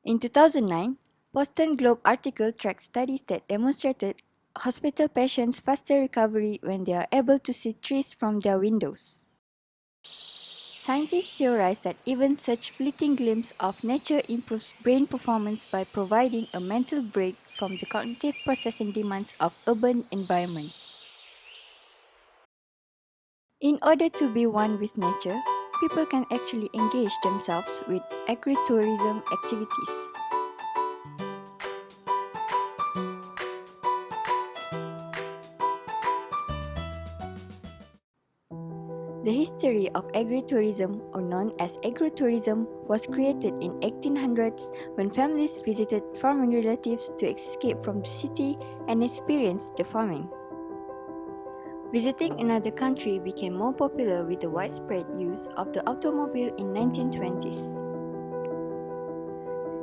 In 2009, Boston Globe article tracked studies that demonstrated hospital patients' faster recovery when they are able to see trees from their windows. Scientists theorize that even such fleeting glimpse of nature improves brain performance by providing a mental break from the cognitive processing demands of urban environment. In order to be one with nature, people can actually engage themselves with agritourism activities. The history of agritourism, or known as agrotourism, was created in 1800s when families visited farming relatives to escape from the city and experience the farming. Visiting another country became more popular with the widespread use of the automobile in 1920s.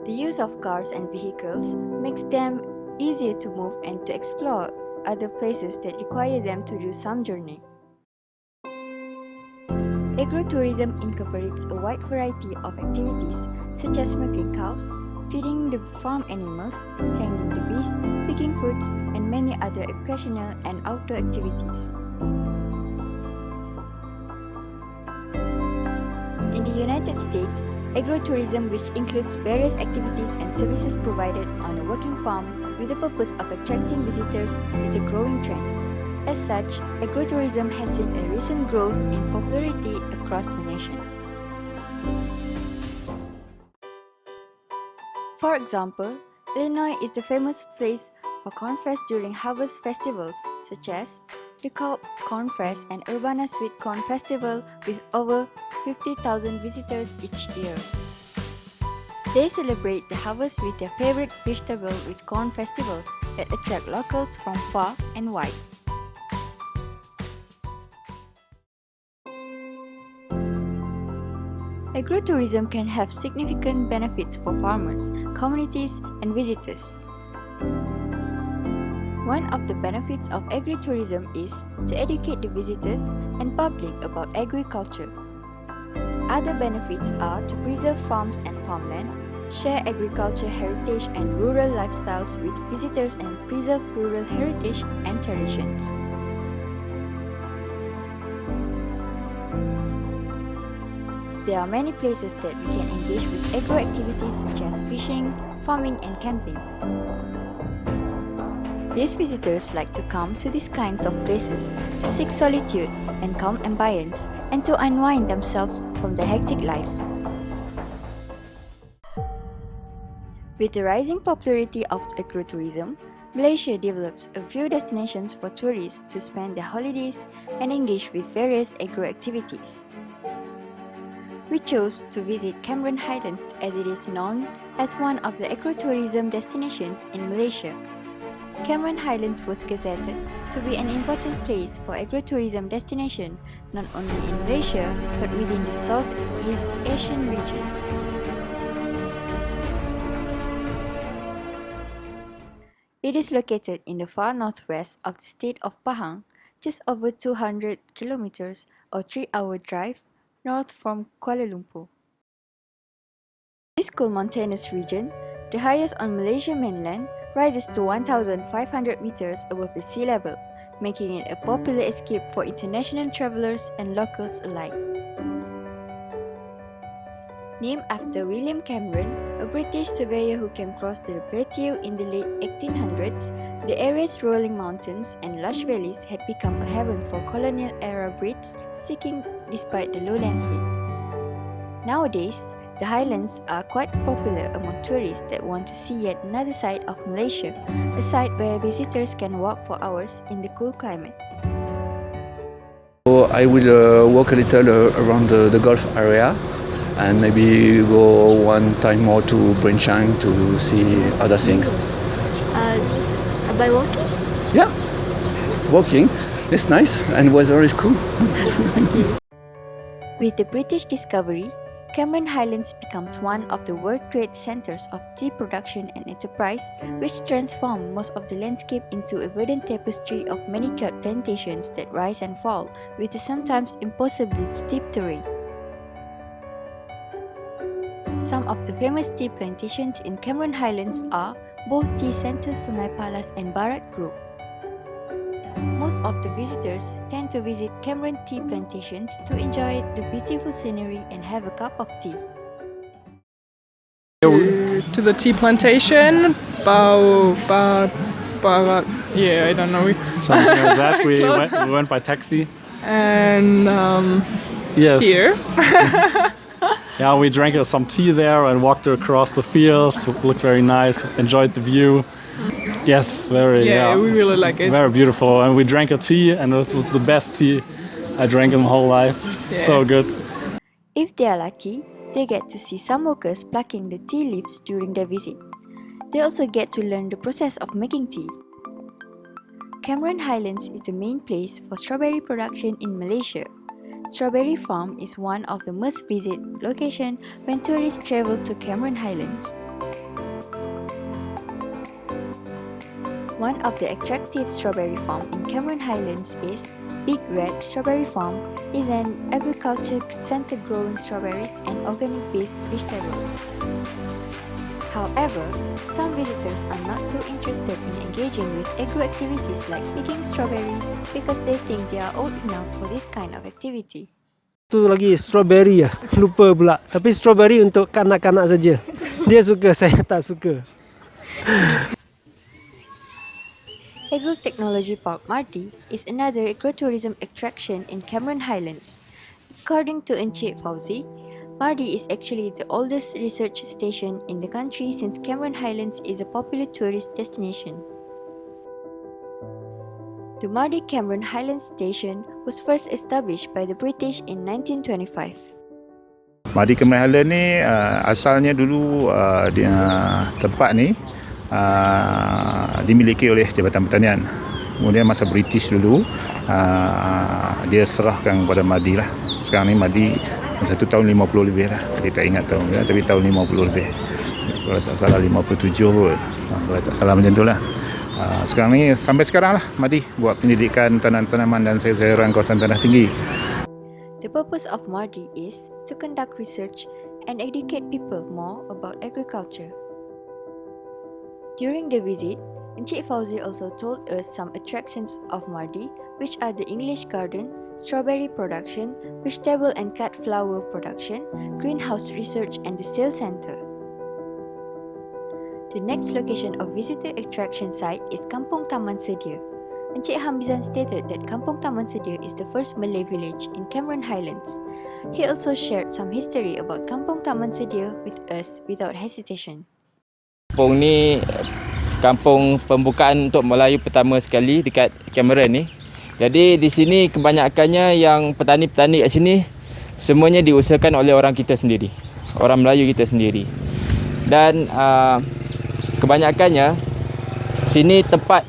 The use of cars and vehicles makes them easier to move and to explore other places that require them to do some journey. Agrotourism incorporates a wide variety of activities such as milking cows, feeding the farm animals, tending the bees, picking fruits, and many other educational and outdoor activities. In the United States, agrotourism, which includes various activities and services provided on a working farm with the purpose of attracting visitors, is a growing trend. As such, agrotourism has seen a recent growth in popularity across the nation. For example, Illinois is the famous place for cornfest during harvest festivals such as the Cobb Corn Fest and Urbana Sweet Corn Festival with over 50,000 visitors each year. They celebrate the harvest with their favorite vegetable with corn festivals that attract locals from far and wide. Agrotourism can have significant benefits for farmers, communities, and visitors. One of the benefits of agritourism is to educate the visitors and public about agriculture. Other benefits are to preserve farms and farmland, share agriculture heritage and rural lifestyles with visitors, and preserve rural heritage and traditions. There are many places that we can engage with agro activities such as fishing, farming, and camping. These visitors like to come to these kinds of places to seek solitude and calm ambience and to unwind themselves from their hectic lives. With the rising popularity of agrotourism, Malaysia develops a few destinations for tourists to spend their holidays and engage with various agro activities. We chose to visit Cameron Highlands as it is known as one of the agrotourism destinations in Malaysia. Cameron Highlands was gazetted to be an important place for agrotourism destination not only in Malaysia but within the Southeast Asian region. It is located in the far northwest of the state of Pahang, just over 200 kilometers or 3-hour drive north from Kuala Lumpur. This cool mountainous region, the highest on Malaysia mainland, rises to 1,500 meters above the sea level, making it a popular escape for international travelers and locals alike. Named after William Cameron, a British surveyor who came across the plateau in the late 1800s, the area's rolling mountains and lush valleys had become a haven for colonial-era breeds seeking despite the lowland heat. Nowadays, the highlands are quite popular among tourists that want to see yet another side of Malaysia, a site where visitors can walk for hours in the cool climate. So I will walk a little around the Gulf area and maybe go one time more to Brenchang to see other things. By walking? Yeah, walking. It's nice and weather is cool. With the British discovery, Cameron Highlands becomes one of the world trade centers of tea production and enterprise, which transformed most of the landscape into a verdant tapestry of manicured plantations that rise and fall with a sometimes impossibly steep terrain. Some of the famous tea plantations in Cameron Highlands are both Tea Centre Sungai Palas and Barat Grove. Most of the visitors tend to visit Cameron tea plantations to enjoy the beautiful scenery and have a cup of tea. To the tea plantation, yeah, I don't know. Something like that. We went by taxi. And Yes. here. Yeah, we drank some tea there and walked across the fields. Looked very nice. Enjoyed the view. Yes, very. Yeah, we really like it. Very beautiful. And we drank a tea, and this was the best tea I drank in my whole life. Yeah. So good. If they are lucky, they get to see some workers plucking the tea leaves during their visit. They also get to learn the process of making tea. Cameron Highlands is the main place for strawberry production in Malaysia. Strawberry Farm is one of the must-visit locations when tourists travel to Cameron Highlands. One of the attractive strawberry farm in Cameron Highlands is Big Red Strawberry Farm is an agriculture center growing strawberries and organic-based vegetables. However, some visitors are not too interested in engaging with agro activities like picking strawberry because they think they are old enough for this kind of activity. Tu lagi strawberry ya, lupa pula. Tapi strawberry untuk kanak-kanak saja. Dia suka, saya tak suka. Agrotechnology Park Mardi is another agrotourism attraction in Cameron Highlands. According to Encik Fauzi, Mardi is actually the oldest research station in the country since Cameron Highlands is a popular tourist destination. The Mardi Cameron Highlands Station was first established by the British in 1925. Mardi Cameron Highlands ni asalnya dulu tempat ni dimiliki oleh Jabatan Pertanian. Kemudian masa British dulu dia serahkan kepada Mardi lah. Sekarang ni Mardi masa tu tahun 50 lebih lah. Kita tak ingat tahun tapi tahun 50 lebih. Kalau tak salah 57 kot. Kalau tak salah macam tu lah. Sekarang ni sampai sekarang lah Mardi buat pendidikan tanaman dan sayur-sayuran kawasan tanah tinggi. The purpose of Mardi is to conduct research and educate people more about agriculture. During the visit, Encik Fauzi also told us some attractions of Mardi, which are the English Garden, strawberry production, vegetable and cut flower production, greenhouse research and the sales center. The next location of visitor attraction site is Kampung Taman Sedia. Encik Hamizan stated that Kampung Taman Sedia is the first Malay village in Cameron Highlands. He also shared some history about Kampung Taman Sedia with us without hesitation. Kampung ni kampung pembukaan untuk Melayu pertama sekali dekat Cameron ni. Jadi di sini kebanyakannya yang petani-petani kat sini semuanya diusahakan oleh orang kita sendiri. Orang Melayu kita sendiri. Dan kebanyakannya sini tempat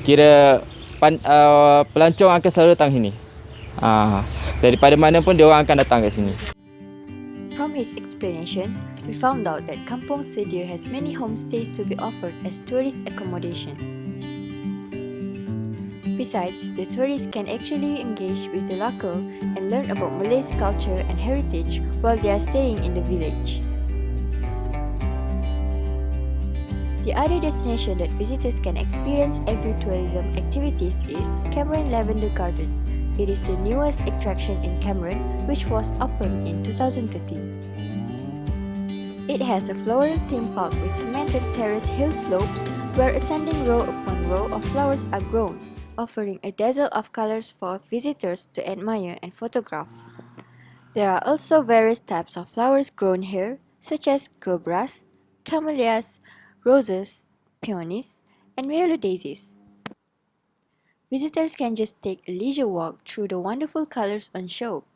kira pelancong akan selalu datang sini. Daripada mana pun dia orang akan datang kat sini. From his explanation, we found out that Kampung Sedia has many homestays to be offered as tourist accommodation. Besides, the tourists can actually engage with the local and learn about Malay's culture and heritage while they are staying in the village. The other destination that visitors can experience agritourism activities is Cameron Lavender Garden. It is the newest attraction in Cameron, which was opened in 2013. It has a floral theme park with cemented terrace hill slopes where ascending row upon row of flowers are grown, offering a dazzle of colors for visitors to admire and photograph. There are also various types of flowers grown here, such as cobras, camellias, roses, peonies, and yellow daisies. Visitors can just take a leisure walk through the wonderful colors on show.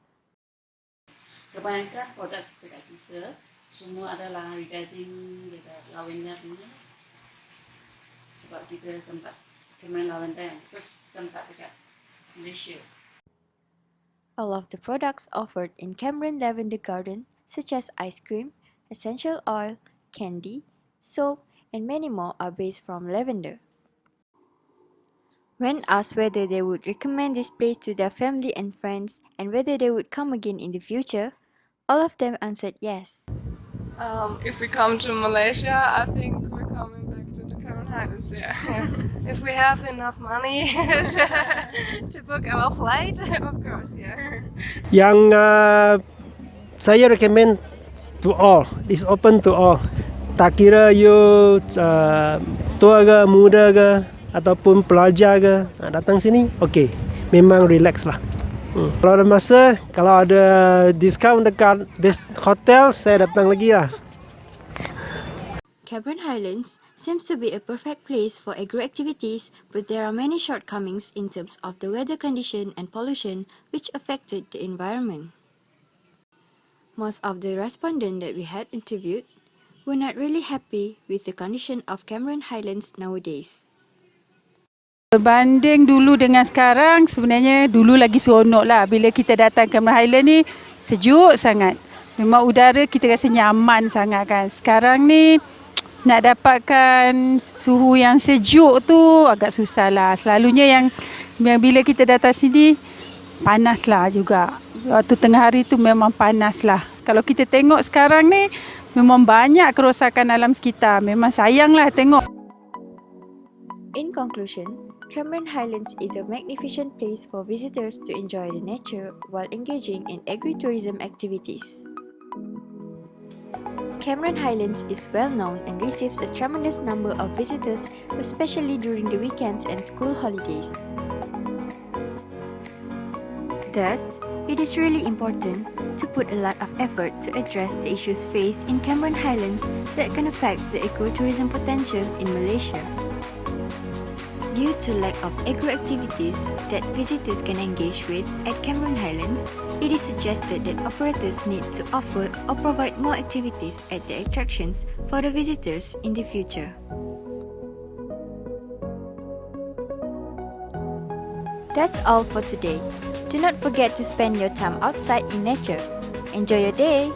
Kebanyakan produk dekat kita semua adalah regarding lavender punya. Sebab kita tempat Cameron lavender, terus tempat dekat Malaysia. All of the products offered in Cameron Lavender Garden, such as ice cream, essential oil, candy, soap, and many more are based from lavender. When asked whether they would recommend this place to their family and friends and whether they would come again in the future, all of them answered yes. If we come to Malaysia, I think we're coming back to the Cameron Highlands. Yeah. If we have enough money to book our flight, of course, yeah. Yang saya recommend to all, is open to all. Tak kira you tua ke, muda ke, ataupun pelajar ke, datang sini, okay. Memang relax lah. Kalau ada masa, kalau ada diskaun dekat hotel, saya datang lagi lah. Cameron Highlands seems to be a perfect place for agro activities, but there are many shortcomings in terms of the weather condition and pollution which affected the environment. Most of the respondents that we had interviewed were not really happy with the condition of Cameron Highlands nowadays. Berbanding dulu dengan sekarang, sebenarnya dulu lagi seronok lah. Bila kita datang ke Cameron Highlands ni, sejuk sangat. Memang udara kita rasa nyaman sangat kan. Sekarang ni, nak dapatkan suhu yang sejuk tu agak susah lah. Selalunya yang bila kita datang sini, panas lah juga. Waktu tengah hari tu memang panas lah. Kalau kita tengok sekarang ni, memang banyak kerosakan alam sekitar. Memang sayang lah tengok. In conclusion, Cameron Highlands is a magnificent place for visitors to enjoy the nature while engaging in agritourism activities. Cameron Highlands is well known and receives a tremendous number of visitors, especially during the weekends and school holidays. Thus, it is really important to put a lot of effort to address the issues faced in Cameron Highlands that can affect the ecotourism potential in Malaysia. Due to lack of agro activities that visitors can engage with at Cameron Highlands, it is suggested that operators need to offer or provide more activities at the attractions for the visitors in the future. That's all for today. Do not forget to spend your time outside in nature. Enjoy your day!